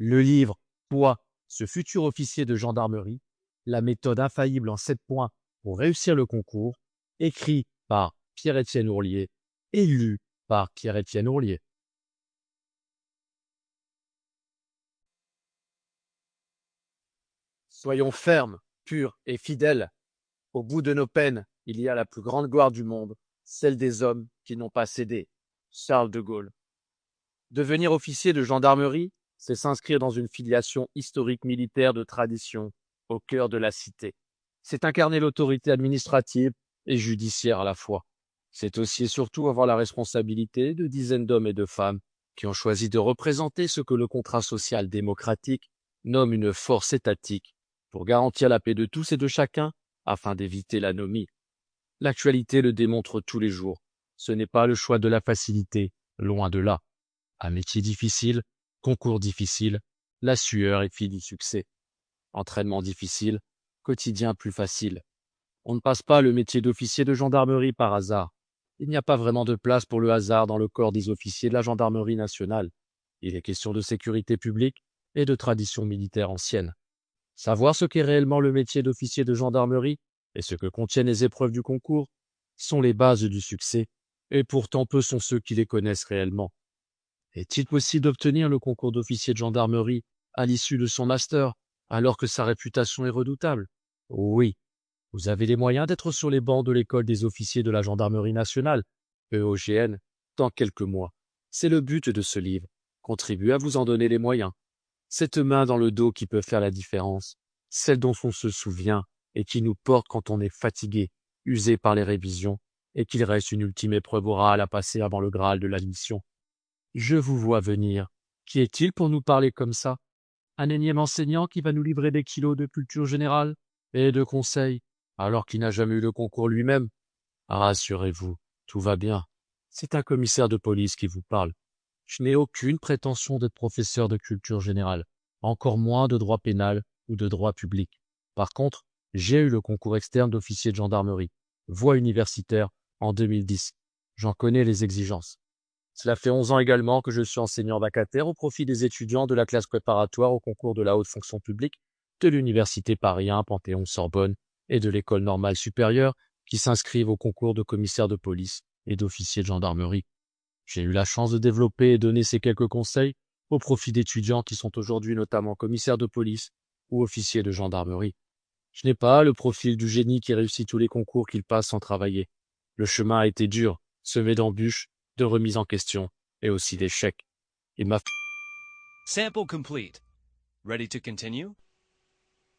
Le livre Toi, ce futur officier de gendarmerie, la méthode infaillible en 7 points pour réussir le concours, écrit par Pierre-Étienne Ourlier et lu par Pierre-Étienne Ourlier. Soyons fermes, purs et fidèles. Au bout de nos peines, il y a la plus grande gloire du monde, celle des hommes qui n'ont pas cédé. Charles de Gaulle. Devenir officier de gendarmerie, c'est s'inscrire dans une filiation historique militaire de tradition, au cœur de la cité. C'est incarner l'autorité administrative et judiciaire à la fois. C'est aussi et surtout avoir la responsabilité de dizaines d'hommes et de femmes qui ont choisi de représenter ce que le contrat social démocratique nomme une force étatique pour garantir la paix de tous et de chacun afin d'éviter l'anomie. L'actualité le démontre tous les jours. Ce n'est pas le choix de la facilité, loin de là. Un métier difficile, concours difficile, la sueur est fille du succès. Entraînement difficile, quotidien plus facile. On ne passe pas le métier d'officier de gendarmerie par hasard. Il n'y a pas vraiment de place pour le hasard dans le corps des officiers de la gendarmerie nationale. Il est question de sécurité publique et de tradition militaire ancienne. Savoir ce qu'est réellement le métier d'officier de gendarmerie et ce que contiennent les épreuves du concours sont les bases du succès, et pourtant peu sont ceux qui les connaissent réellement. Est-il possible d'obtenir le concours d'officier de gendarmerie à l'issue de son master, alors que sa réputation est redoutable? Oui, vous avez les moyens d'être sur les bancs de l'école des officiers de la gendarmerie nationale, EOGN, dans quelques mois. C'est le but de ce livre, contribuer à vous en donner les moyens. Cette main dans le dos qui peut faire la différence, celle dont on se souvient et qui nous porte quand on est fatigué, usé par les révisions, et qu'il reste une ultime épreuve orale à passer avant le Graal de l'admission. Je vous vois venir. Qui est-il pour nous parler comme ça? Un énième enseignant qui va nous livrer des kilos de culture générale et de conseils, alors qu'il n'a jamais eu le concours lui-même? Rassurez-vous, tout va bien. C'est un commissaire de police qui vous parle. Je n'ai aucune prétention d'être professeur de culture générale, encore moins de droit pénal ou de droit public. Par contre, j'ai eu le concours externe d'officier de gendarmerie, voie universitaire, en 2010. J'en connais les exigences. Cela fait 11 ans également que je suis enseignant vacataire au profit des étudiants de la classe préparatoire au concours de la haute fonction publique de l'Université Paris 1 Panthéon-Sorbonne et de l'École normale supérieure qui s'inscrivent au concours de commissaire de police et d'officier de gendarmerie. J'ai eu la chance de développer et donner ces quelques conseils au profit d'étudiants qui sont aujourd'hui notamment commissaires de police ou officiers de gendarmerie. Je n'ai pas le profil du génie qui réussit tous les concours qu'il passe sans travailler. Le chemin a été dur, semé d'embûches, de remises en question et aussi d'échecs. Il m'a Sample complete. Ready to continue?